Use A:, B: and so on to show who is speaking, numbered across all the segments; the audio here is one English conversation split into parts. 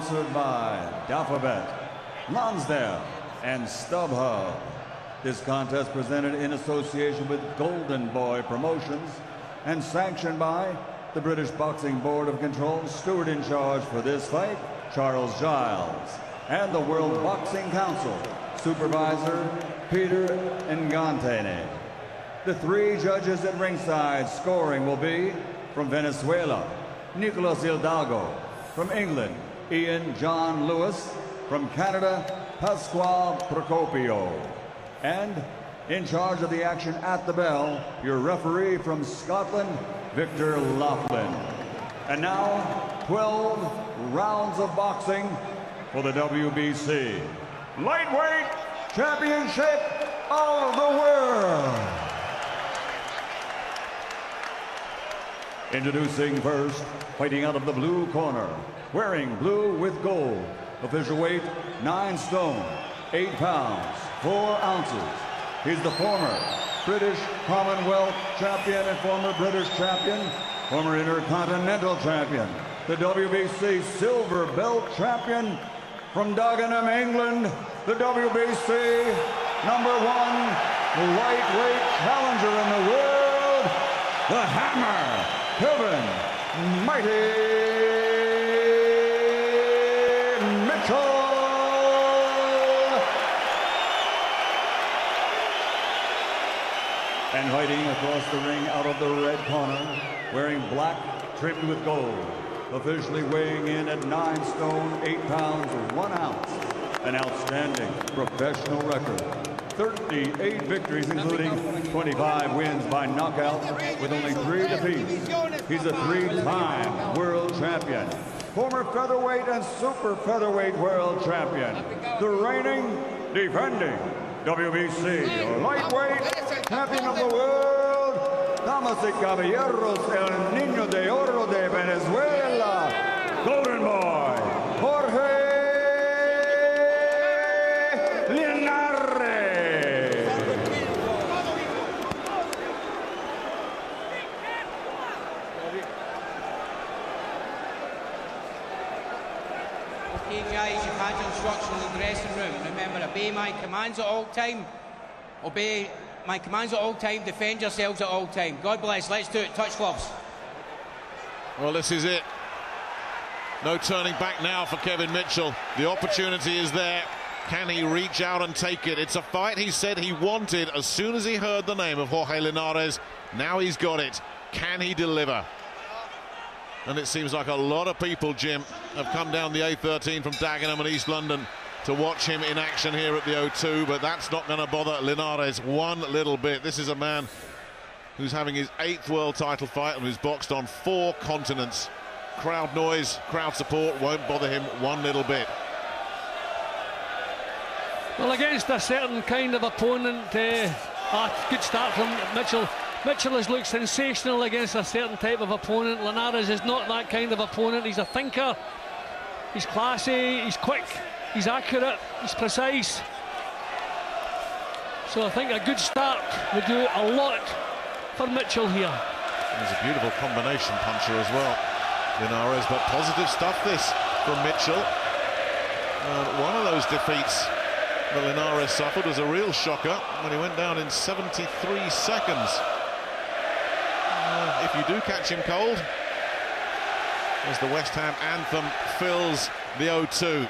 A: Sponsored by Alphabet, Lonsdale, and StubHub. This contest presented in association with Golden Boy Promotions and sanctioned by the British Boxing Board of Control. Steward in charge for this fight, Charles Giles, and the World Boxing Council, Supervisor Peter Ngantene. The three judges at ringside scoring will be from Venezuela, Nicolas Hidalgo, from England, Ian John Lewis, from Canada, Pascual Procopio. And in charge of the action at the bell, your referee from Scotland, Victor Laughlin. And now, 12 rounds of boxing for the WBC Lightweight Championship of the World. Introducing first, fighting out of the blue corner, wearing blue with gold, official weight 9 stone, 8 pounds, 4 ounces. He's the former British Commonwealth champion and former British champion, former Intercontinental champion, the WBC silver belt champion from Dagenham, England, the WBC #1 lightweight challenger in the world, the Hammer, Kevin Mighty Mitchell. And fighting across the ring out of the red corner, wearing black trimmed with gold, officially weighing in at 9 stone, 8 pounds, 1 ounce. An outstanding professional record. 38 victories, including 25 wins by knockout, with only 3 defeats. He's a 3-time world champion, former featherweight and super featherweight world champion, the reigning, defending WBC lightweight champion of the world, damas y caballeros, el niño de oro de Venezuela, Golden Boy, Jorge Linares.
B: Okay, guys, you've had your instructions in the dressing room. Remember, obey my commands at all time. Obey my commands at all time. Defend yourselves at all time. God bless. Let's do it. Touch gloves.
C: Well, this is it. No turning back now for Kevin Mitchell. The opportunity is there. Can he reach out and take it? It's a fight he said he wanted as soon as he heard the name of Jorge Linares. Now he's got it. Can he deliver? And it seems like a lot of people, Jim, have come down the A13 from Dagenham and East London to watch him in action here at the O2, but that's not going to bother Linares one little bit. This is a man who's having his 8th world title fight and who's boxed on 4 continents. Crowd noise, crowd support won't bother him one little bit.
D: Well, against a certain kind of opponent, good start from Mitchell. Mitchell has looked sensational against a certain type of opponent. Linares is not that kind of opponent. He's a thinker, he's classy, he's quick, he's accurate, he's precise. So I think a good start would do a lot for Mitchell here.
C: He's a beautiful combination puncher as well, Linares, but positive stuff this from Mitchell. One of those defeats that Linares suffered was a real shocker when he went down in 73 seconds. If you do catch him cold, as the West Ham anthem fills the O2.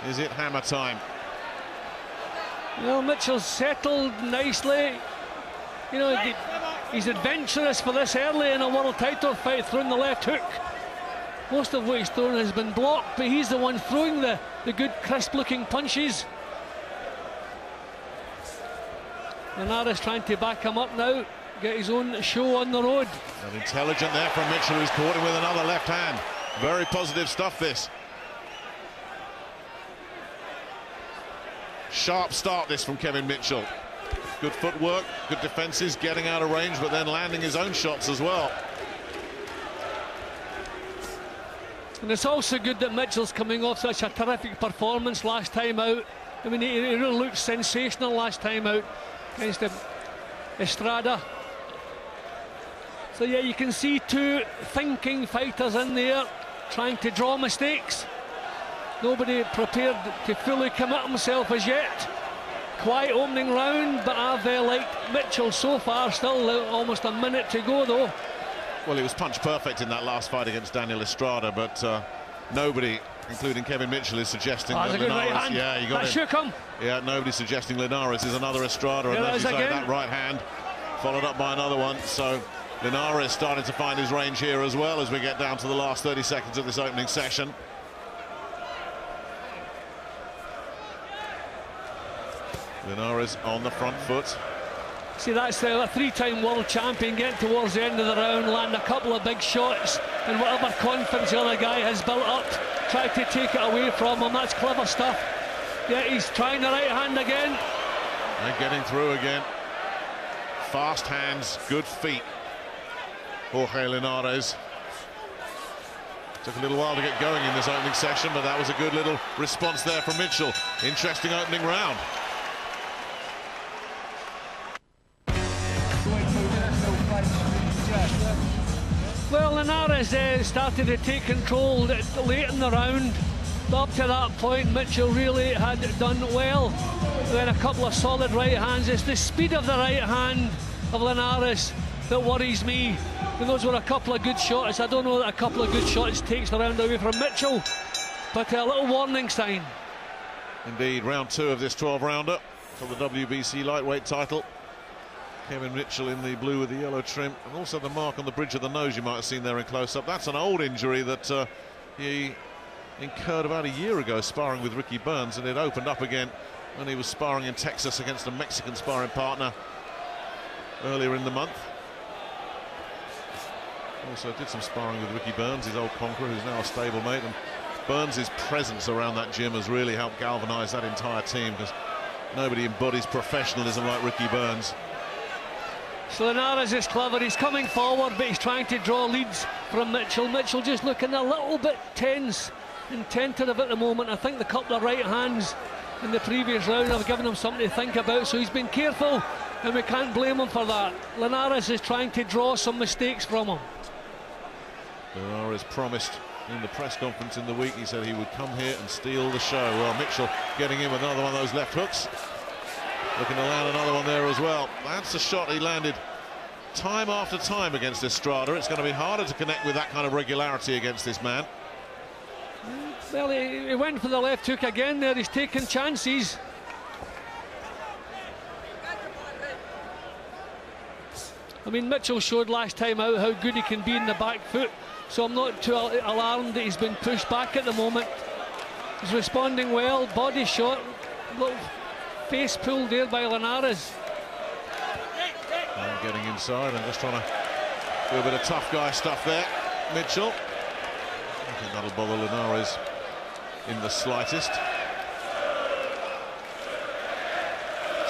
C: Is it hammer time?
D: Well, Mitchell's settled nicely. You know, he's adventurous for this early in a world title fight, throwing the left hook. Most of what he's thrown has been blocked, but he's the one throwing the good, crisp-looking punches. Linares trying to back him up now, get his own show on the road.
C: And intelligent there from Mitchell, who's caught him with another left hand. Very positive stuff, this. Sharp start, this, from Kevin Mitchell. Good footwork, good defenses, getting out of range, but then landing his own shots as well.
D: And it's also good that Mitchell's coming off such a terrific performance last time out. I mean, he really looked sensational last time out against Estrada. So yeah, you can see 2 thinking fighters in there. trying to draw mistakes. Nobody prepared to fully commit himself as yet. Quiet opening round, but I've liked Mitchell so far. Still almost a minute to go though.
C: Well, he was punch perfect in that last fight against Daniel Estrada, but nobody, including Kevin Mitchell, is suggesting that
D: Linares.
C: Right hand. Yeah, you got
D: that shook him.
C: Yeah, nobody's suggesting Linares is another Estrada, and as you say, that right hand followed up by another one. So Linares starting to find his range here as well as we get down to the last 30 seconds of this opening session. Linares on the front foot.
D: See, that's a three-time world champion getting towards the end of the round, landing a couple of big shots, and whatever confidence the other guy has built up, try to take it away from him. That's clever stuff. Yeah, he's trying the right hand again.
C: And getting through again. Fast hands, good feet. Jorge Linares. Took a little while to get going in this opening session, but that was a good little response there from Mitchell. Interesting opening round.
D: Well, Linares started to take control late in the round. Up to that point, Mitchell really had done well. Then a couple of solid right hands. It's the speed of the right hand of Linares that worries me. And those were a couple of good shots. I don't know that a couple of good shots takes the round away from Mitchell, but a little warning sign.
C: Indeed, round 2 of this 12-rounder for the WBC lightweight title. Kevin Mitchell in the blue with the yellow trim, and also the mark on the bridge of the nose you might have seen there in close-up. That's an old injury that he incurred about a year ago sparring with Ricky Burns, and it opened up again when he was sparring in Texas against a Mexican sparring partner earlier in the month. Also did some sparring with Ricky Burns, his old conqueror, who's now a stablemate, and Burns' presence around that gym has really helped galvanise that entire team, because nobody embodies professionalism like Ricky Burns.
D: So Linares is clever, he's coming forward, but he's trying to draw leads from Mitchell. Mitchell just looking a little bit tense and tentative at the moment. I think the couple of right hands in the previous round have given him something to think about, so he's been careful, and we can't blame him for that. Linares is trying to draw some mistakes from him.
C: Linares promised in the press conference in the week, he said he would come here and steal the show. Well, Mitchell getting in with another one of those left hooks. Looking to land another one there as well. That's a shot he landed time after time against Estrada. It's going to be harder to connect with that kind of regularity against this man.
D: Well, he went for the left hook again there. He's taking chances. I mean, Mitchell showed last time out how good he can be in the back foot, so I'm not too alarmed that he's been pushed back at the moment. He's responding well. Body shot, little face pulled there by Linares.
C: And getting inside and just trying to do a bit of tough guy stuff there, Mitchell. I think that'll bother Linares in the slightest.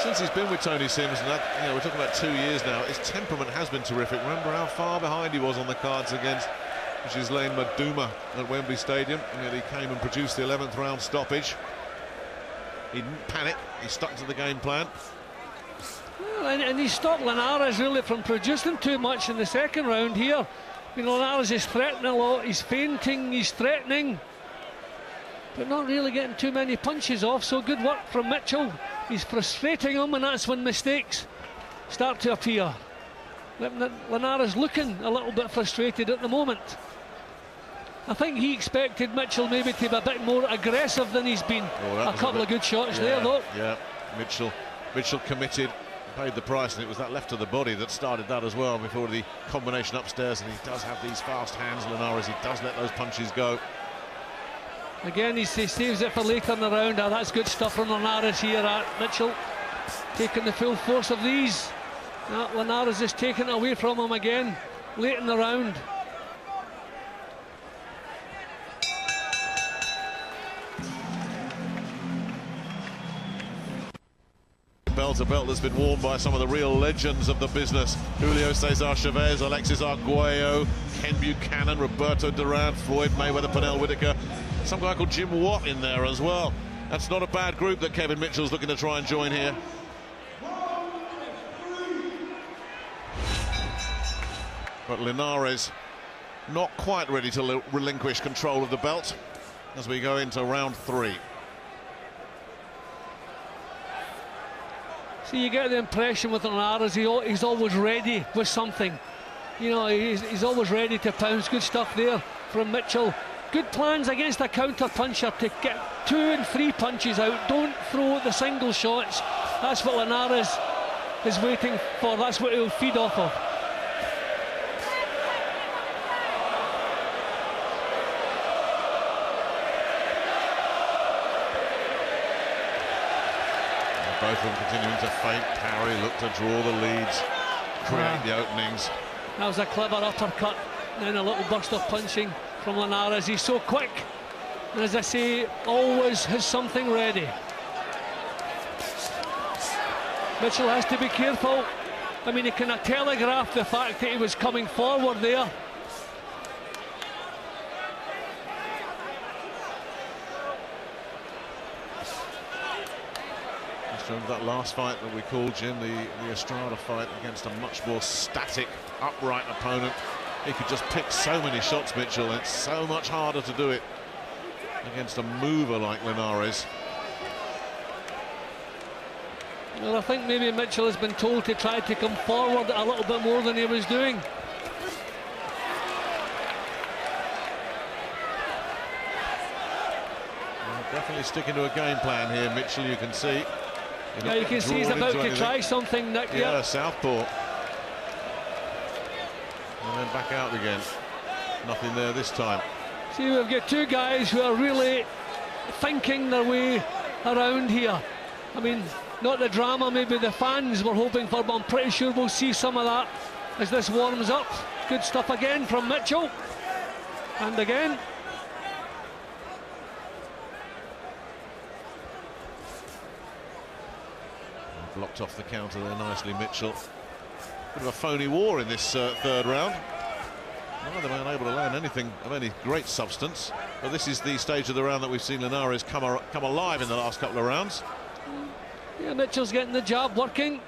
C: Since he's been with Tony Sims, and that, we're talking about 2 years now, his temperament has been terrific. Remember how far behind he was on the cards against Ghislaine Maduma at Wembley Stadium, and yet he came and produced the 11th round stoppage. He didn't panic, he stuck to the game plan.
D: Well, and he stopped Linares really from producing too much in the second round here. I mean, Linares is threatening a lot, he's feinting, he's threatening, but not really getting too many punches off, so good work from Mitchell. He's frustrating him, and that's when mistakes start to appear. Linares looking a little bit frustrated at the moment. I think he expected Mitchell maybe to be a bit more aggressive than he's been. A couple of good shots there, though.
C: Yeah, Mitchell committed, paid the price, and it was that left to the body that started that as well before the combination upstairs. And he does have these fast hands, Linares. He does let those punches go.
D: Again, he saves it for later in the round. That's good stuff from Linares here. Mitchell taking the full force of these. Linares is taking it away from him again late in the round.
C: Belt to belt that's been worn by some of the real legends of the business. Julio Cesar Chavez, Alexis Arguello, Ken Buchanan, Roberto Duran, Floyd Mayweather, Pernell Whitaker. Some guy called Jim Watt in there as well. That's not a bad group that Kevin Mitchell's looking to try and join here. But Linares not quite ready to relinquish control of the belt as we go into round 3.
D: So you get the impression with Linares, he's always ready with something. You know, he's always ready to pounce. Good stuff there from Mitchell. Good plans against a counter puncher to get 2 and 3 punches out. Don't throw the single shots. That's what Linares is waiting for. That's what he'll feed off of.
C: Both of them continuing to feint, parry, look to draw the leads, create the openings.
D: That was a clever uppercut, then a little burst of punching from Linares. He's so quick, and as I say, always has something ready. Mitchell has to be careful. I mean, he kind of telegraphed the fact that he was coming forward there.
C: Remember that last fight that we called, Jim, the Estrada fight against a much more static, upright opponent. He could just pick so many shots, Mitchell, and it's so much harder to do it against a mover like Linares.
D: Well, I think maybe Mitchell has been told to try to come forward a little bit more than he was doing.
C: Definitely sticking to a game plan here, Mitchell, you can see.
D: Yeah, you can see he's about to try something, Nick.
C: Yeah, southpaw. And then back out again. Nothing there this time.
D: See, we've got 2 guys who are really thinking their way around here. I mean, not the drama maybe the fans were hoping for, but I'm pretty sure we'll see some of that as this warms up. Good stuff again from Mitchell. And again.
C: Blocked off the counter there nicely, Mitchell. Bit of a phony war in this 3rd round. Neither man able to land anything of any great substance. But this is the stage of the round that we've seen Linares come alive in the last couple of rounds.
D: Yeah, Mitchell's getting the jab working.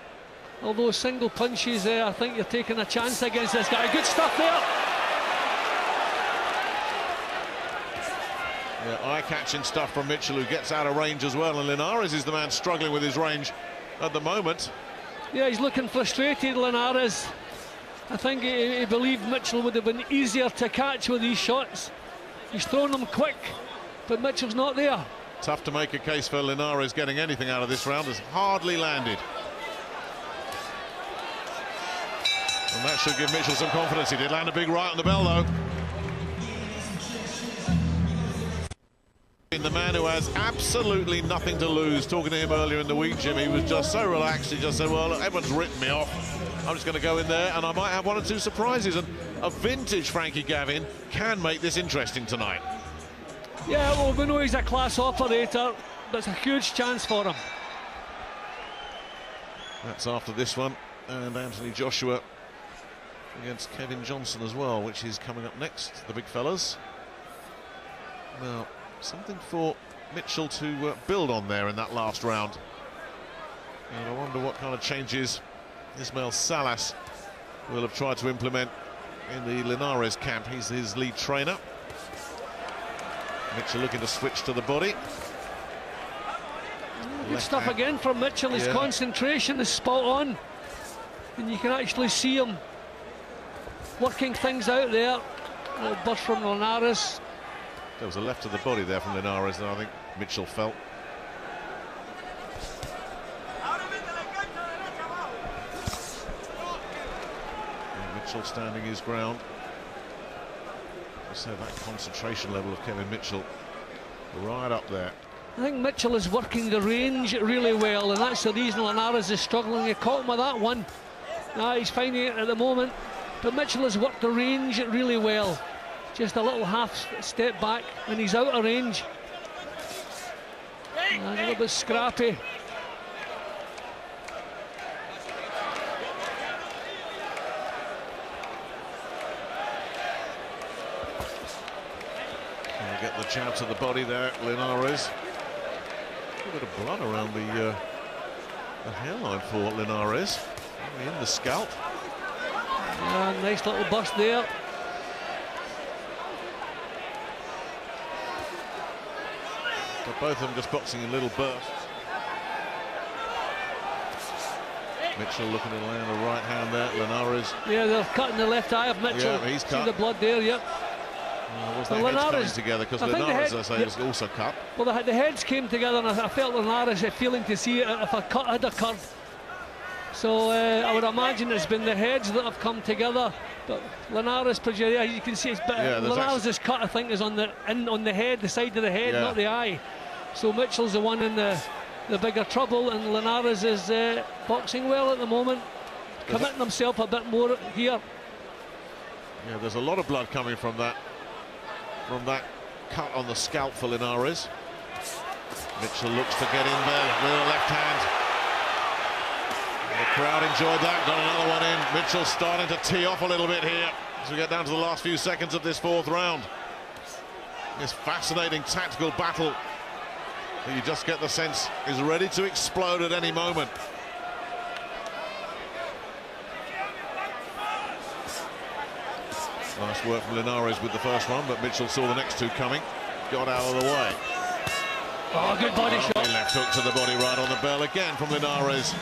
D: Although single punches there, I think you're taking a chance against this guy. Good stuff there.
C: Yeah, eye-catching stuff from Mitchell, who gets out of range as well. And Linares is the man struggling with his range at the moment.
D: Yeah, he's looking frustrated, Linares. I think he believed Mitchell would have been easier to catch with these shots. He's thrown them quick, but Mitchell's not there.
C: Tough to make a case for Linares getting anything out of this round. Has hardly landed. And that should give Mitchell some confidence. He did land a big right on the bell, though. The man who has absolutely nothing to lose. Talking to him earlier in the week, Jim, he was just so relaxed. He just said, well, look, everyone's written me off. I'm just going to go in there and I might have 1 or 2 surprises. And a vintage Frankie Gavin can make this interesting tonight.
D: Yeah, well, we know he's a class operator. That's a huge chance for him.
C: That's after this one. And Anthony Joshua against Kevin Johnson as well, which is coming up next, the big fellas. Now, something for Mitchell to build on there in that last round. And I wonder what kind of changes Ismail Salas will have tried to implement in the Linares camp. He's his lead trainer. Mitchell looking to switch to the body.
D: Good stuff again from Mitchell. His concentration is spot on. And you can actually see him working things out there. A little burst from Linares.
C: There was a left to the body there from Linares that I think Mitchell felt. And Mitchell standing his ground. So that concentration level of Kevin Mitchell right up there.
D: I think Mitchell is working the range really well, and that's the reason Linares is struggling. He caught him with that one. Now he's finding it at the moment, but Mitchell has worked the range really well. Just a little half step back and he's out of range. And a little bit scrappy.
C: Can get the jab to the body there, Linares. A bit of blood around the hairline for Linares. In the scalp.
D: Nice little burst there.
C: But both of them just boxing in little bursts. Mitchell looking to land a right hand there. Linares.
D: Yeah, they're cutting the left eye of Mitchell.
C: Yeah, he's cut.
D: See the blood there, yep.
C: Was the heads coming together? Because Linares, I say, was also cut.
D: Well, the heads came together, and I felt Linares feeling to see it if a cut had occurred. So I would imagine it's been the heads that have come together. But Linares, you can see it's Linares' cut, I think, is on the head, the side of the head, not the eye. So Mitchell's the one in the bigger trouble, and Linares is boxing well at the moment, committing himself a bit more here.
C: Yeah, there's a lot of blood coming from that cut on the scalp for Linares. Mitchell looks to get in there with a left hand. The crowd enjoyed that, got another one in. Mitchell starting to tee off a little bit here as we get down to the last few seconds of this fourth round. This fascinating tactical battle that you just get the sense is ready to explode at any moment. Nice work from Linares with the first one, but Mitchell saw the next two coming, got out of the way.
D: Oh, good body shot.
C: Left hook to the body, right on the bell again from Linares.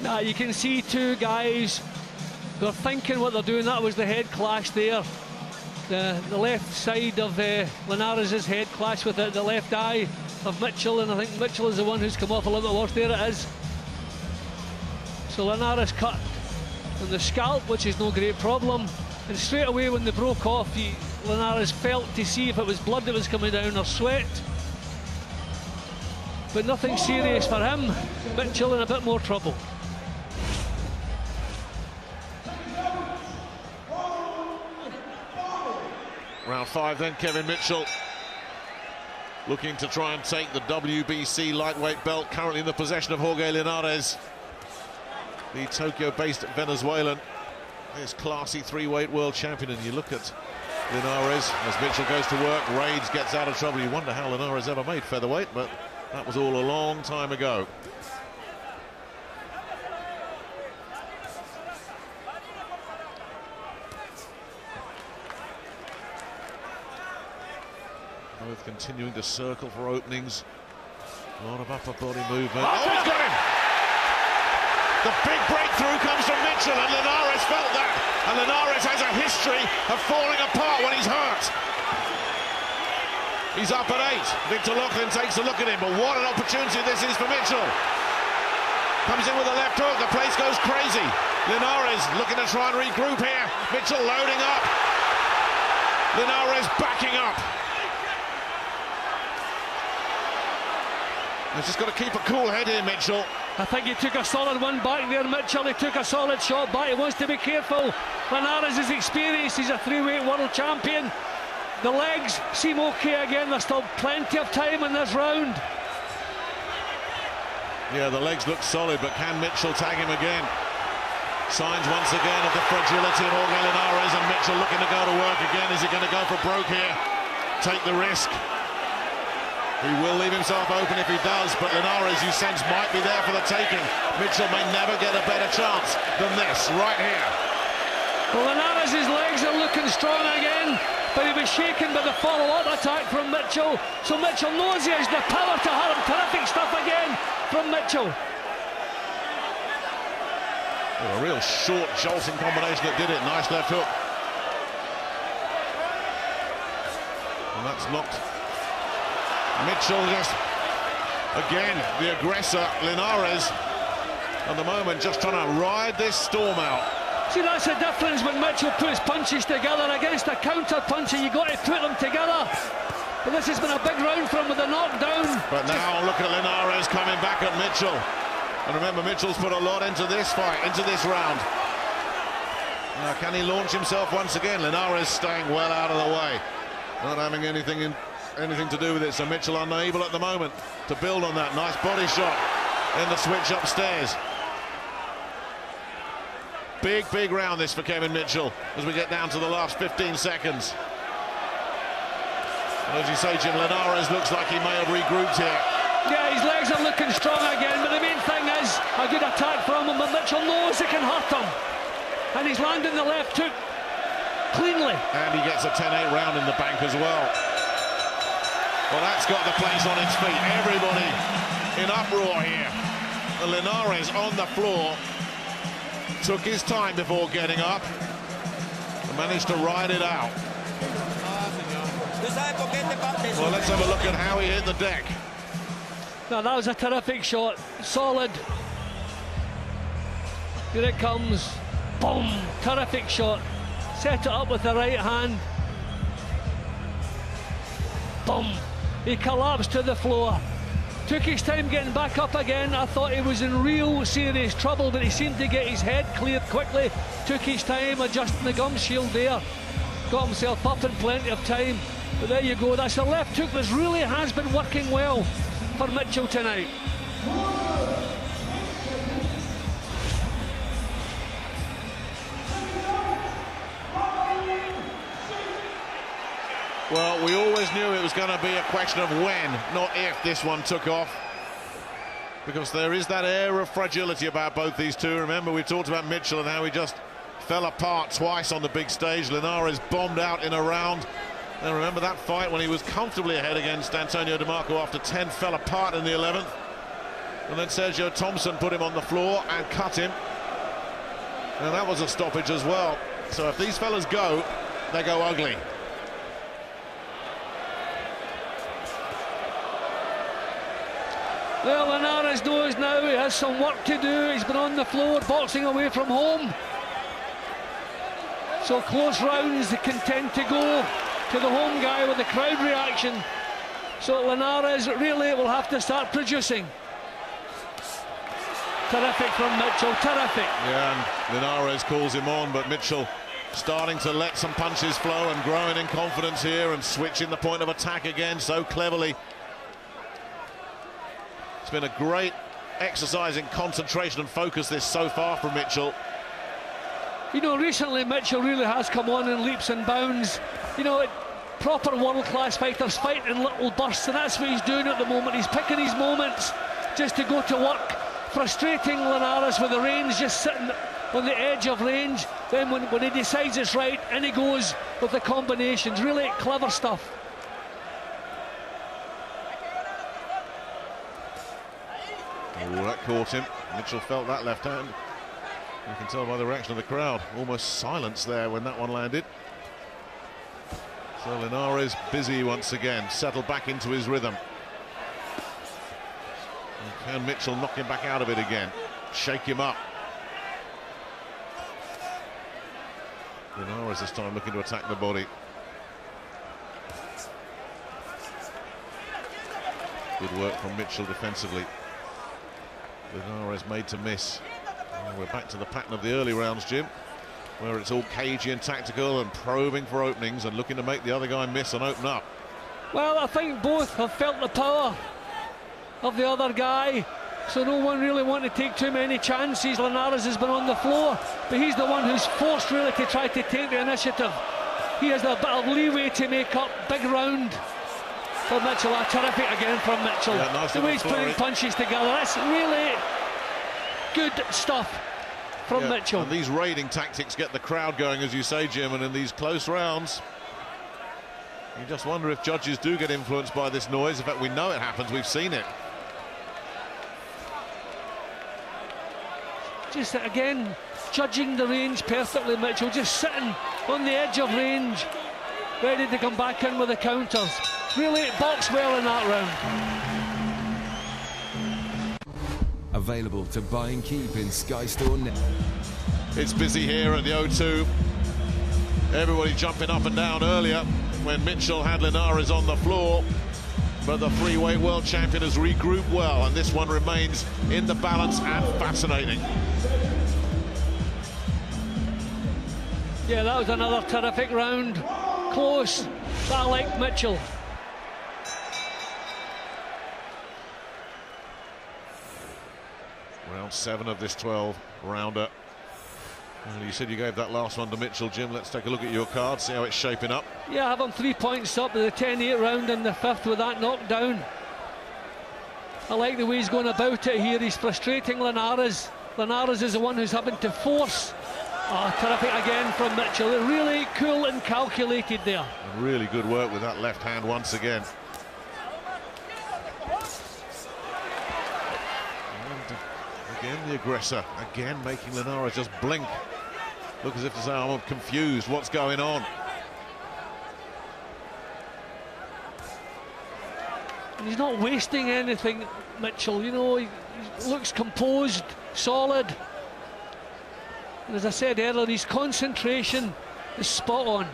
D: Now you can see two guys, they're thinking what they're doing. That was the head clash there. The left side of Linares' head clash with the left eye of Mitchell, and I think Mitchell is the one who's come off a little bit worse. There it is. So Linares cut on the scalp, which is no great problem, and straight away when they broke off, Linares felt to see if it was blood that was coming down or sweat, but nothing serious for him. Mitchell in a bit more trouble.
C: Round 5 then, Kevin Mitchell looking to try and take the WBC lightweight belt, currently in the possession of Jorge Linares, the Tokyo-based Venezuelan, this classy three-weight world champion. And you look at Linares as Mitchell goes to work, raids, gets out of trouble. You wonder how Linares ever made featherweight, but that was all a long time ago. Both continuing to circle for openings. A lot of upper body movement. Oh, he's got him! The big breakthrough comes from Mitchell, and Linares felt that. And Linares has a history of falling apart when he's hurt. He's up at 8. Victor Loughlin takes a look at him, but what an opportunity this is for Mitchell. Comes in with a left hook, the place goes crazy. Linares looking to try and regroup here. Mitchell loading up. Linares backing up. He's just got to keep a cool head here, Mitchell.
D: I think he took a solid one back there, Mitchell. He took a solid shot back. He wants to be careful. Linares is experienced. He's a three-weight world champion. The legs seem okay again. There's still plenty of time in this round.
C: Yeah, the legs look solid, but can Mitchell tag him again? Signs once again of the fragility of Jorge Linares, and Mitchell looking to go to work again. Is he going to go for Brook here? Take the risk. He will leave himself open if he does, but Linares, you sense, might be there for the taking. Mitchell may never get a better chance than this, right here.
D: Well, Linares' legs are looking strong again, but he was shaken by the follow-up attack from Mitchell. So Mitchell knows he has the power to hurt him. Terrific stuff again from Mitchell.
C: Well, a real short, jolting combination that did it. Nice left hook. And that's knocked Mitchell just, again, the aggressor, Linares, at the moment, just trying to ride this storm out.
D: See, that's the difference when Mitchell puts punches together. Against a counter-puncher, you got to put them together. But this has been a big round for him with a knockdown. But
C: now look at Linares coming back at Mitchell. And remember, Mitchell's put a lot into this fight, into this round. Now, can he launch himself once again? Linares staying well out of the way. Not having anything to do with it, so Mitchell unable at the moment to build on that. Nice body shot in the switch upstairs. Big round this for Kevin Mitchell as we get down to the last 15 seconds. And as you say, Jim, Linares looks like he may have regrouped here.
D: Yeah, his legs are looking strong again, but the main thing is a good attack from him, but Mitchell knows it can hurt him. And he's landing the left hook cleanly. And
C: he gets a 10-8 round in the bank as well. Well, that's got the place on its feet. Everybody in uproar here. Linares on the floor. Took his time before getting up. And managed to ride it out. Well, let's have a look at how he hit the deck.
D: Now, that was a terrific shot. Solid. Here it comes. Boom! Terrific shot. Set it up with the right hand. Boom! He collapsed to the floor. Took his time getting back up again. I thought he was in real serious trouble, but he seemed to get his head cleared quickly. Took his time adjusting the gum shield there. Got himself up in plenty of time. But there you go. That's the left hook that really has been working well for Mitchell tonight.
C: Well, we always knew it was going to be a question of when, not if, this one took off. Because there is that air of fragility about both these two. Remember, we talked about Mitchell and how he just fell apart twice on the big stage. Linares bombed out in a round. And remember that fight when he was comfortably ahead against Antonio DeMarco after 10, fell apart in the 11th. And then Sergio Thompson put him on the floor and cut him. And that was a stoppage as well. So if these fellas go, they go ugly.
D: Well, Linares knows now he has some work to do. He's been on the floor boxing away from home. So close rounds they can tend to go to the home guy with the crowd reaction. So Linares really will have to start producing. Terrific from Mitchell, terrific.
C: Yeah, and Linares calls him on, but Mitchell starting to let some punches flow and growing in confidence here and switching the point of attack again so cleverly. It's been a great exercise in concentration and focus this so far from Mitchell.
D: You know, recently Mitchell really has come on in leaps and bounds. You know, proper world-class fighters fight in little bursts, and that's what he's doing at the moment. He's picking his moments just to go to work, frustrating Linares with the range, just sitting on the edge of range. Then when he decides it's right, in he goes with the combinations. Really clever stuff.
C: Oh, that caught him. Mitchell felt that left hand. You can tell by the reaction of the crowd. Almost silence there when that one landed. So Linares busy once again, settled back into his rhythm. And can Mitchell knock him back out of it again? Shake him up. Linares this time looking to attack the body. Good work from Mitchell defensively. Linares made to miss. We're back to the pattern of the early rounds, Jim, where it's all cagey and tactical and probing for openings and looking to make the other guy miss and open up.
D: Well, I think both have felt the power of the other guy, so no one really wanted to take too many chances. Linares has been on the floor, but he's the one who's forced really to try to take the initiative. He has a bit of leeway to make up. Big round for Mitchell. Terrific again from Mitchell.
C: Yeah, nice
D: the way he's putting punches together, that's really good stuff from Mitchell.
C: And these raiding tactics get the crowd going, as you say, Jim, and in these close rounds you just wonder if judges do get influenced by this noise. In fact, we know it happens, we've seen it.
D: Just again judging the range perfectly, Mitchell, just sitting on the edge of range, ready to come back in with the counters. Really boxed well in that round.
E: Available to buy and keep in Sky Store now.
C: It's busy here at the O2. Everybody jumping up and down earlier when Mitchell had Linares on the floor. But the freeweight world champion has regrouped well, and this one remains in the balance and fascinating.
D: Yeah, that was another terrific round. Close, but I like Mitchell.
C: Round 7 of this 12 rounder. Well, you said you gave that last one to Mitchell, Jim. Let's take a look at your card, see how it's shaping up.
D: Yeah, I have him 3 points up with the 10-8 round in the 5th with that knockdown. I like the way he's going about it here. He's frustrating Linares. Linares is the one who's having to force. Terrific again from Mitchell. Really cool and calculated there.
C: And really good work with that left hand once again. And again the aggressor, again making Linares just blink. Look as if to say, I'm confused, what's going on?
D: And he's not wasting anything, Mitchell. You know, he looks composed, solid. And as I said earlier, his concentration is spot on.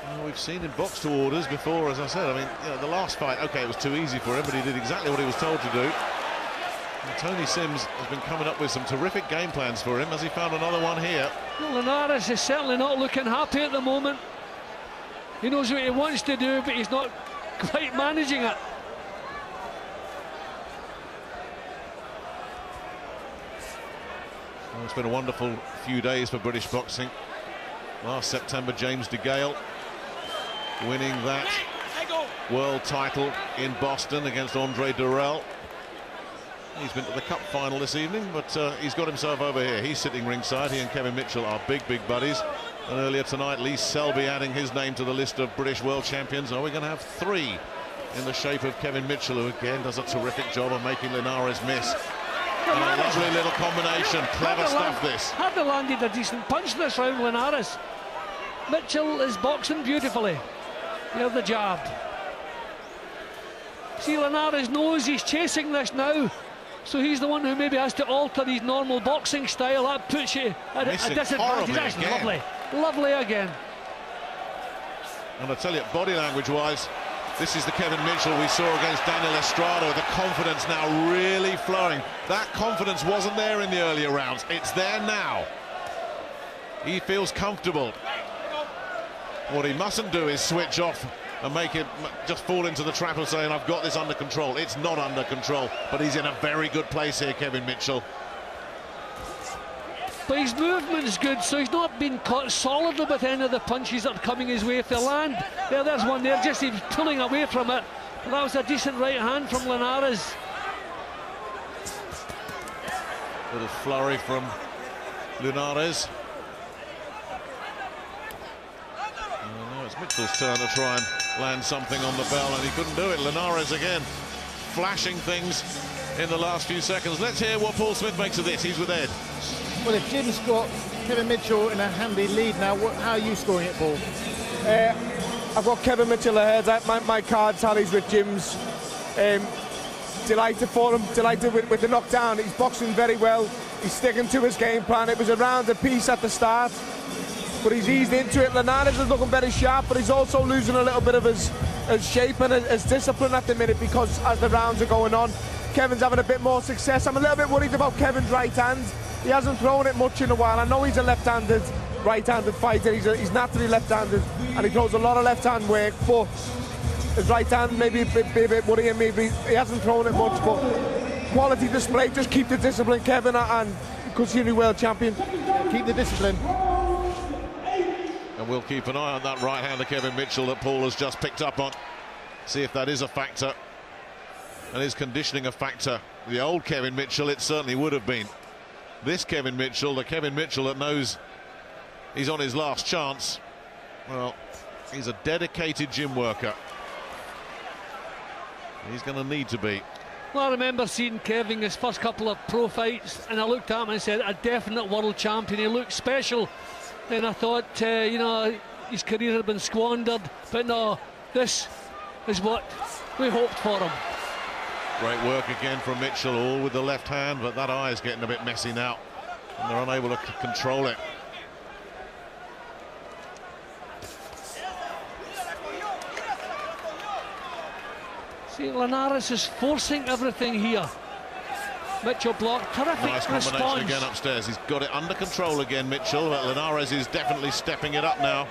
C: Well, we've seen him box to orders before, as I said. I mean, you know, the last fight, okay, it was too easy for him, but he did exactly what he was told to do. And Tony Sims has been coming up with some terrific game plans for him. Has he found another one here?
D: Well, Linares is certainly not looking happy at the moment. He knows what he wants to do, but he's not quite managing it.
C: Well, it's been a wonderful few days for British boxing. Last September, James DeGale winning that world title in Boston against Andre Durrell. He's been to the cup final this evening, but he's got himself over here. He's sitting ringside. He and Kevin Mitchell are big buddies. And earlier tonight, Lee Selby adding his name to the list of British world champions. Are we going to have 3 in the shape of Kevin Mitchell, who again does a terrific job of making Linares miss? And a lovely little combination. Clever stuff, this.
D: Hardly landed a decent punch this round, Linares. Mitchell is boxing beautifully. There's the jab. See, Linares knows he's chasing this now, so he's the one who maybe has to alter his normal boxing style. That puts you at a disadvantage. That's lovely. Lovely again.
C: And I tell you, body language-wise, this is the Kevin Mitchell we saw against Daniel Estrada. The confidence now really flowing. That confidence wasn't there in the earlier rounds. It's there now. He feels comfortable. What he mustn't do is switch off and make it just fall into the trap of saying, I've got this under control. It's not under control, but he's in a very good place here, Kevin Mitchell.
D: But his movement's good, so he's not been caught solidly with any of the punches that are coming his way. If they land, there's one there, just he's pulling away from it. But that was a decent right hand from Linares.
C: Little flurry from Linares. Now it's Mitchell's turn to try and land something on the bell, and he couldn't do it. Linares again flashing things in the last few seconds. Let's hear what Paul Smith makes of this. He's with Ed.
F: Well, if Jim's got Kevin Mitchell in a handy lead now, how are you scoring it, Paul?
G: I've got Kevin Mitchell ahead. My card tallies with Jim's. Delighted for him, delighted with the knockdown. He's boxing very well. He's sticking to his game plan. It was a round apiece at the start, but he's eased into it. Linares is looking very sharp, but he's also losing a little bit of his shape and his discipline at the minute, because as the rounds are going on, Kevin's having a bit more success. I'm a little bit worried about Kevin's right hand. He hasn't thrown it much in a while. I know he's a left-handed, right-handed fighter. He's naturally left-handed, and he throws a lot of left-hand work, but his right hand maybe a bit worrying. Maybe he hasn't thrown it much, but quality display. Just keep the discipline, Kevin, and continue world champion.
F: Keep the discipline.
C: And we'll keep an eye on that right hand of Kevin Mitchell that Paul has just picked up on. See if that is a factor. And is conditioning a factor? The old Kevin Mitchell, it certainly would have been. This Kevin Mitchell, the Kevin Mitchell that knows he's on his last chance, well, he's a dedicated gym worker. He's going to need to be.
D: Well, I remember seeing Kevin his first couple of pro fights, and I looked at him and said, a definite world champion. He looked special. And I thought, you know, his career had been squandered. But no, this is what we hoped for him.
C: Great work again from Mitchell, all with the left hand, but that eye is getting a bit messy now, and they're unable to control it.
D: See, Linares is forcing everything here. Mitchell blocked, terrific
C: nice combination
D: response.
C: again upstairs. He's got it under control again, Mitchell, but Linares is definitely stepping it up now.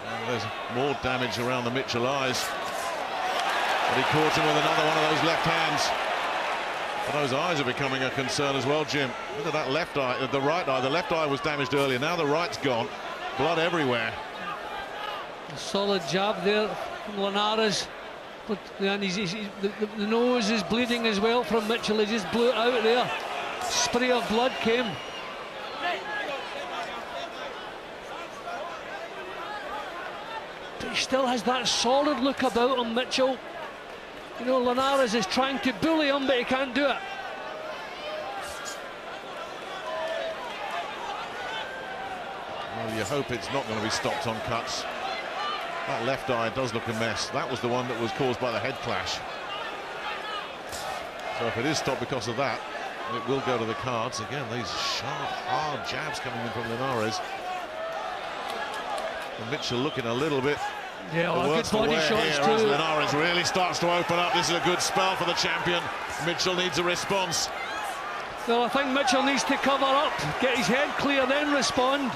C: And there's more damage around the Mitchell eyes. But he caught him with another one of those left hands. But those eyes are becoming a concern as well, Jim. Look at that left eye, the right eye. The left eye was damaged earlier. Now the right's gone. Blood everywhere.
D: A solid jab there from Linares. But and the nose is bleeding as well from Mitchell. He just blew it out there. Spray of blood came. But he still has that solid look about him, Mitchell. You know, Linares is trying to bully him, but he can't do it.
C: Well, you hope it's not going to be stopped on cuts. That left eye does look a mess. That was the one that was caused by the head clash. So if it is stopped because of that, it will go to the cards. Again, these sharp, hard jabs coming in from Linares. And Mitchell looking a little bit.
D: Yeah, well, good body shots too.
C: As Linares really starts to open up. This is a good spell for the champion. Mitchell needs a response.
D: Well, I think Mitchell needs to cover up, get his head clear, then respond.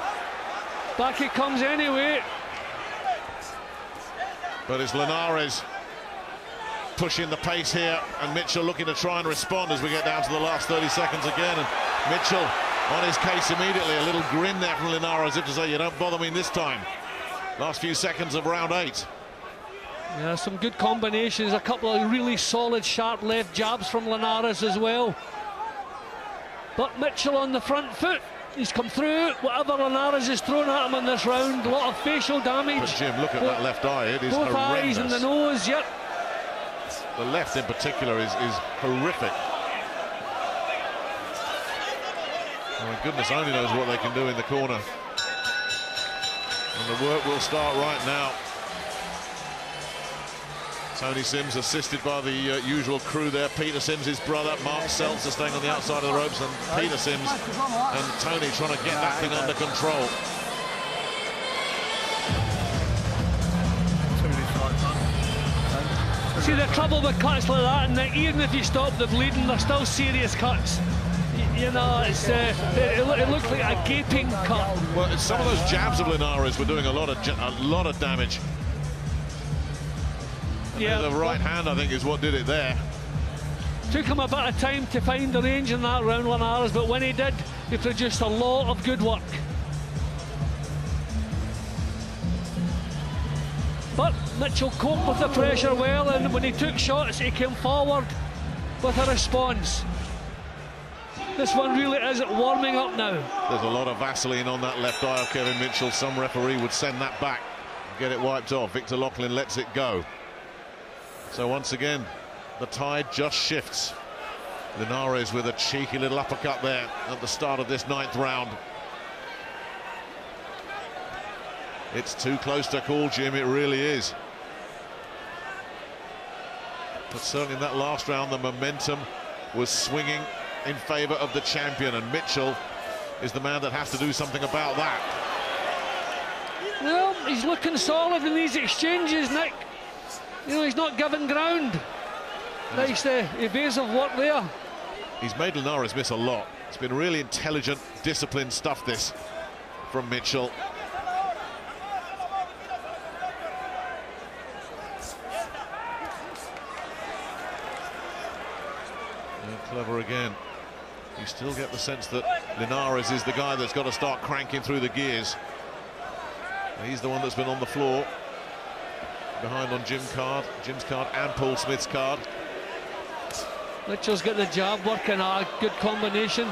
D: Back he comes anyway.
C: But it's Linares pushing the pace here, and Mitchell looking to try and respond as we get down to the last 30 seconds again. And Mitchell on his case immediately. A little grin there from Linares, as if to say, you don't bother me this time. Last few seconds of round 8.
D: Yeah, some good combinations. A couple of really solid, sharp left jabs from Linares as well. But Mitchell on the front foot. He's come through. Whatever Linares has thrown at him in this round, a lot of facial damage.
C: But Jim, look at that left eye. It is
D: both
C: horrendous.
D: Eyes and the nose, yep.
C: The left in particular is horrific. Oh my goodness, only knows what they can do in the corner. And the work will start right now. Tony Sims assisted by the usual crew there. Peter Sims, his brother, Mark Seltzer staying on the outside of the ropes, and Peter Sims and Tony trying to get that thing under control.
D: See, the trouble with cuts like that, and that even if you stop the bleeding, they're still serious cuts. You know, it's it looks like a gaping cut.
C: Well, some of those jabs of Linares were doing a lot of damage.
D: Yeah,
C: the right hand, I think, is what did it there.
D: Took him a bit of time to find the range in that round, Linares, but when he did, he produced a lot of good work. But Mitchell coped with the pressure well, and when he took shots, he came forward with a response. This one really is warming up now.
C: There's a lot of Vaseline on that left eye of Kevin Mitchell. Some referee would send that back, get it wiped off. Victor Loughlin lets it go. So once again, the tide just shifts. Linares with a cheeky little uppercut there at the start of this 9th round. It's too close to call, Jim, it really is. But certainly in that last round, the momentum was swinging in favour of the champion, and Mitchell is the man that has to do something about that.
D: Well, he's looking solid in these exchanges, Nick. You know, he's not giving ground. Nice evasive work there.
C: He's made Linares miss a lot. It's been really intelligent, disciplined stuff, this, from Mitchell. And clever again. You still get the sense that Linares is the guy that's got to start cranking through the gears. He's the one that's been on the floor. Behind on Jim's card and Paul Smith's card.
D: Mitchell's got the jab working, a good combination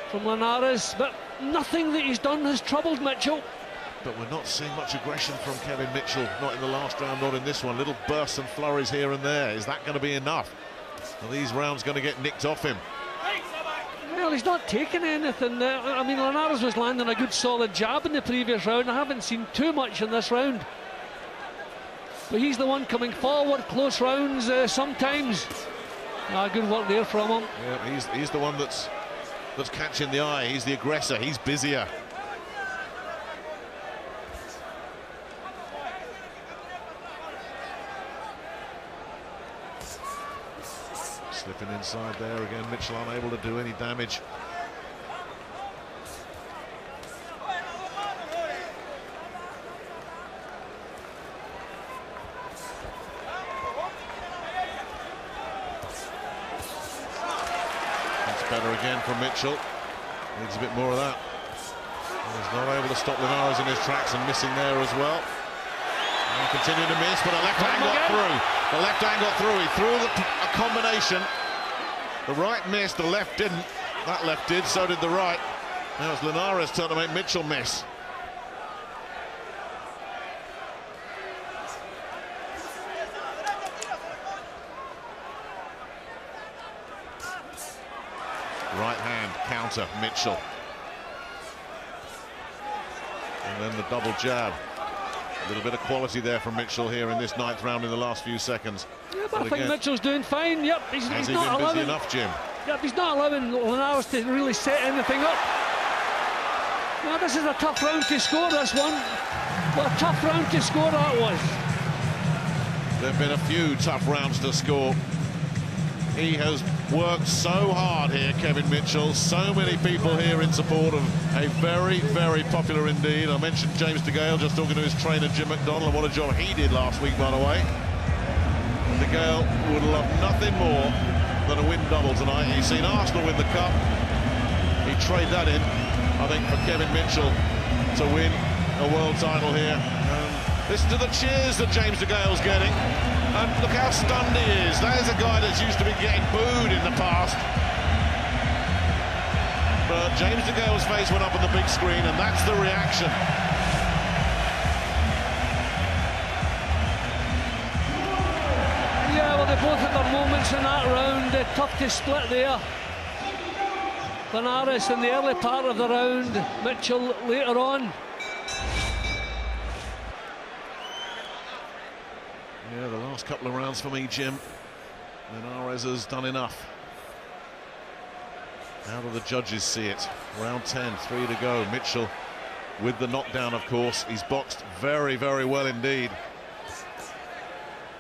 D: from Linares, but nothing that he's done has troubled Mitchell.
C: But we're not seeing much aggression from Kevin Mitchell, not in the last round, not in this one. Little bursts and flurries here and there. Is that going to be enough? Are these rounds going to get nicked off him?
D: Well, he's not taking anything. I mean, Linares was landing a good solid jab in the previous round. I haven't seen too much in this round. But he's the one coming forward, close rounds sometimes. Good work there from him.
C: Yeah, he's the one that's catching the eye. He's the aggressor. He's busier. Slipping inside there again. Mitchell unable to do any damage. better again from Mitchell. Needs a bit more of that. He's not able to stop Linares in his tracks and missing there as well. And continuing to miss, but a left hand got through. The left hand got through. He threw a combination. The right missed, the left didn't. That left did, so did the right. Now it's Linares' turn to make Mitchell miss. Right hand counter, Mitchell. And then the double jab. A little bit of quality there from Mitchell here in this 9th round in the last few seconds.
D: Yeah, but I think Mitchell's doing fine. Yep, he's
C: has he
D: not
C: been busy enough, Jim?
D: Yep, he's not allowing Linares to really set anything up. Now, this is a tough round to score, this one. What a tough round to score that was.
C: There have been a few tough rounds to score. He has worked so hard here, Kevin Mitchell. So many people here in support of a very, very popular indeed. I mentioned James DeGale just talking to his trainer Jim McDonald, and what a job he did last week, by the way. DeGale would love nothing more than a win double tonight. He's seen Arsenal win the cup. He'd trade that in, I think, for Kevin Mitchell to win a world title here. Listen to the cheers that James DeGale's getting. And look how stunned he is. That is a guy that's used to be getting booed in the past. But James DeGale's face went up on the big screen, and that's the reaction.
D: Yeah, well, they both had their moments in that round. Tough to split there. Linares in the early part of the round, Mitchell later on.
C: Yeah, the last couple of rounds for me, Jim. Linares has done enough. How do the judges see it? Round 10, 3 to go. Mitchell with the knockdown, of course. He's boxed very, very well indeed.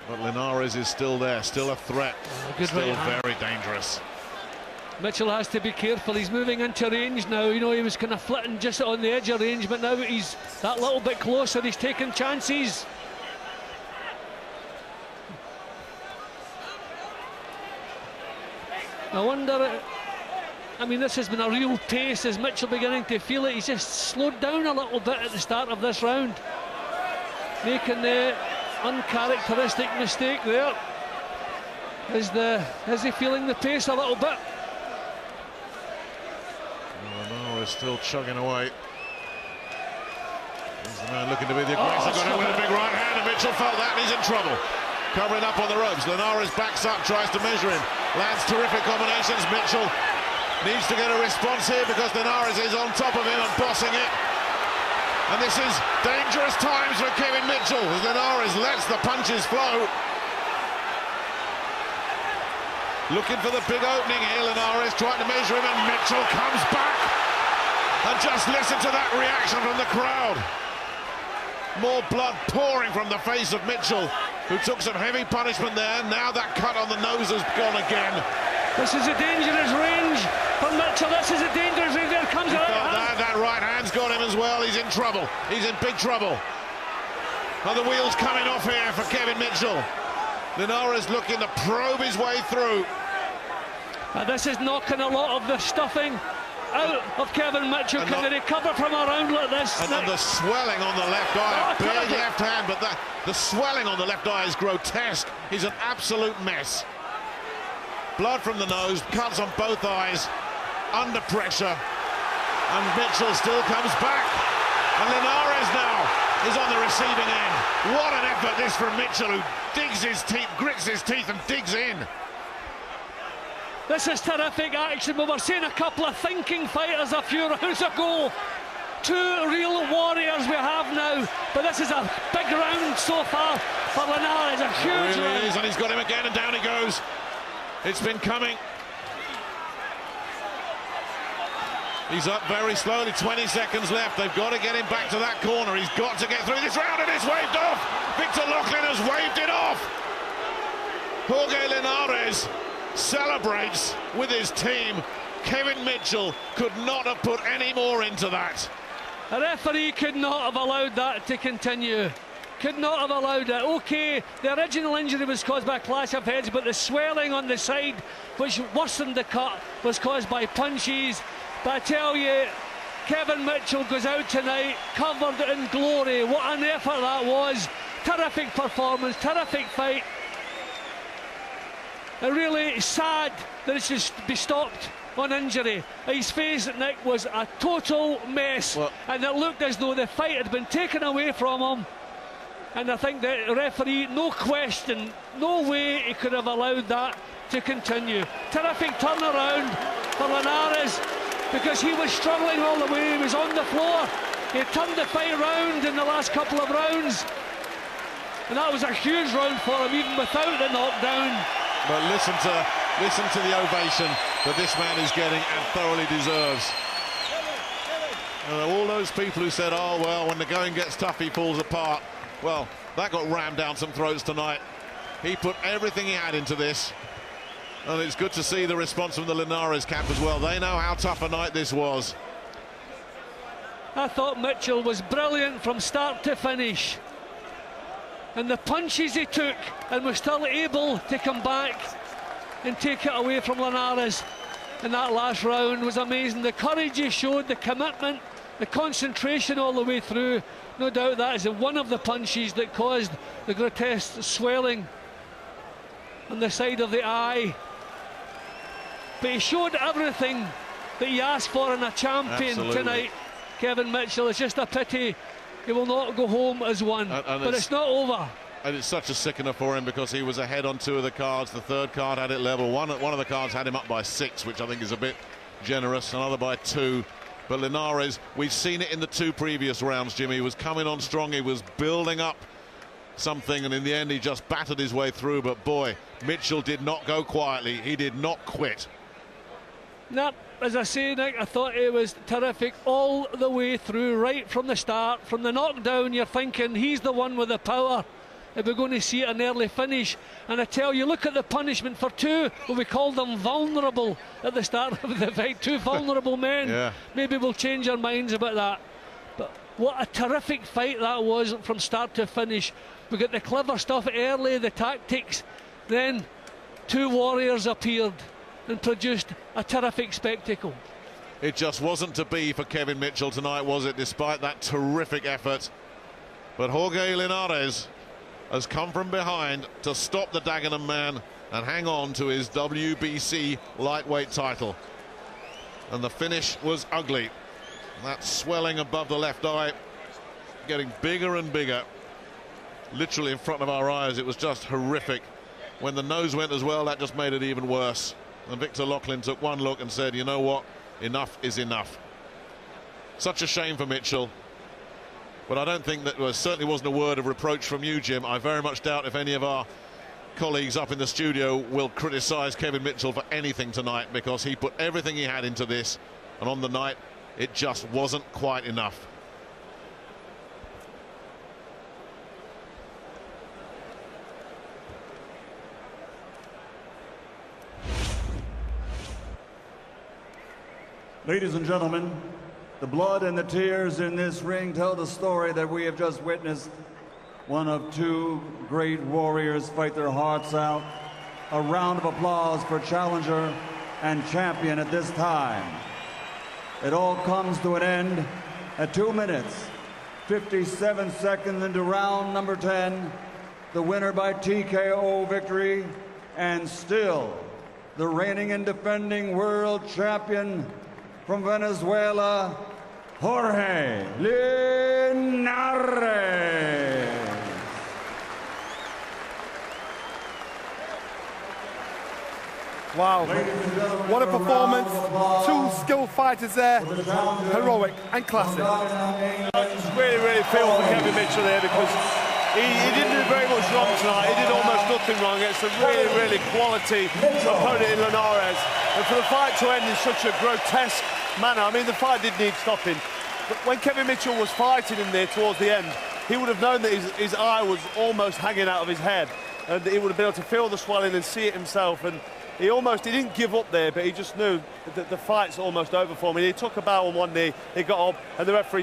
C: But Linares is still there, still a threat, still very dangerous.
D: Mitchell has to be careful. He's moving into range now. You know, he was kind of flitting just on the edge of range, but now he's that little bit closer. He's taking chances. I wonder, I mean, this has been a real pace. Is Mitchell beginning to feel it? He's just slowed down a little bit at the start of this round, making the uncharacteristic mistake there. Is he feeling the pace a little bit?
C: Linares still chugging away. He's the man looking to be the aggressor, got him with a big right hand, and Mitchell felt that, and he's in trouble. Covering up on the ropes, Linares backs up, tries to measure him, lands terrific combinations. Mitchell needs to get a response here because Linares is on top of him and bossing it. And this is dangerous times for Kevin Mitchell as Linares lets the punches flow. Looking for the big opening here, Linares trying to measure him, and Mitchell comes back. And just listen to that reaction from the crowd. More blood pouring from the face of Mitchell, who took some heavy punishment there. Now that cut on the nose has gone again.
D: This is a dangerous range for Mitchell. This is a dangerous range. There comes a right hand.
C: That right hand's got him as well. He's in trouble. He's in big trouble. And the wheels coming off here for Kevin Mitchell. Linares looking to probe his way through.
D: This is knocking a lot of the stuffing out of Kevin Mitchell. Can he recover from a round like this?
C: And the swelling on the left eye, big left hand, but the swelling on the left eye is grotesque. He's an absolute mess. Blood from the nose, cuts on both eyes, under pressure, and Mitchell still comes back. And Linares now is on the receiving end. What an effort this from Mitchell, who digs his teeth, grits his teeth and digs in.
D: This is terrific action. We were seeing a couple of thinking fighters a few rounds ago. Two real warriors we have now. But this is a big round so far for Linares. A huge round.
C: Is, and he's got him again, and down he goes. It's been coming. He's up very slowly, 20 seconds left. They've got to get him back to that corner. He's got to get through this round, and it's waved off. Victor Loughlin has waved it off. Jorge Linares celebrates with his team. Kevin Mitchell could not have put any more into that.
D: A referee could not have allowed that to continue. could not have allowed it. Okay, the original injury was caused by a clash of heads, but the swelling on the side, which worsened the cut, was caused by punches. But I tell you, Kevin Mitchell goes out tonight covered in glory. What an effort that was. Terrific performance, terrific fight. And really sad that it should be stopped on injury. His face, Nick, was a total mess, and it looked as though the fight had been taken away from him. And I think the referee, no question, no way he could have allowed that to continue. Terrific turnaround for Linares, because he was struggling all the way. He was on the floor. He turned the fight round in the last couple of rounds, and that was a huge round for him, even without the knockdown.
C: But listen to the ovation that this man is getting and thoroughly deserves. All those people who said, oh, well, when the going gets tough, he falls apart. Well, that got rammed down some throats tonight. He put everything he had into this. And it's good to see the response from the Linares camp as well. They know how tough a night this was.
D: I thought Mitchell was brilliant from start to finish. And the punches he took and was still able to come back and take it away from Linares in that last round was amazing. The courage he showed, the commitment, the concentration all the way through. No doubt that is one of the punches that caused the grotesque swelling on the side of the eye. But he showed everything that he asked for in a champion tonight. Kevin Mitchell, it's just a pity he will not go home as one, but it's not over.
C: And it's such a sickener for him because he was ahead on 2 of the cards. The third card had it level. One of the cards had him up by 6, which I think is a bit generous. Another by 2. But Linares, we've seen it in the 2 previous rounds, Jimmy. He was coming on strong. He was building up something, and in the end he just battered his way through. But boy, Mitchell did not go quietly. He did not quit.
D: No, as I say, Nick, I thought it was terrific all the way through, right from the start. From the knockdown, you're thinking he's the one with the power. If we're going to see an early finish. And I tell you, look at the punishment for 2. Well, we called them vulnerable at the start of the fight. 2 vulnerable men.
C: Yeah.
D: Maybe we'll change our minds about that. But what a terrific fight that was from start to finish. We got the clever stuff early, the tactics. Then 2 warriors appeared and produced a terrific spectacle.
C: It just wasn't to be for Kevin Mitchell tonight, was it, despite that terrific effort? But Jorge Linares has come from behind to stop the Dagenham man and hang on to his WBC lightweight title. And the finish was ugly. That swelling above the left eye getting bigger and bigger, literally in front of our eyes. It was just horrific. When the nose went as well, that just made it even worse. And Victor Loughlin took one look and said, you know what, enough is enough. Such a shame for Mitchell. But I don't think that certainly wasn't a word of reproach from you, Jim. I very much doubt if any of our colleagues up in the studio will criticise Kevin Mitchell for anything tonight, because he put everything he had into this, and on the night it just wasn't quite enough.
A: Ladies and gentlemen, the blood and the tears in this ring tell the story that we have just witnessed. One of 2 great warriors fight their hearts out. A round of applause for challenger and champion at this time. It all comes to an end at 2 minutes, 57 seconds into round number 10. The winner by TKO victory, and still the reigning and defending world champion from Venezuela, Jorge Linares.
G: Wow, what a performance. 2 skilled fighters there, heroic and classic.
H: I just really feel for Kevin Mitchell there, because he didn't do very much wrong tonight. He did almost nothing wrong against a really quality opponent in Linares. And for the fight to end in such a grotesque manner, I mean, the fight did need stopping. But when Kevin Mitchell was fighting him there towards the end, he would have known that his eye was almost hanging out of his head, and he would have been able to feel the swelling and see it himself. And he didn't give up there, but he just knew that the fight's almost over for him. And he took a bow on one knee, he got up, and the referee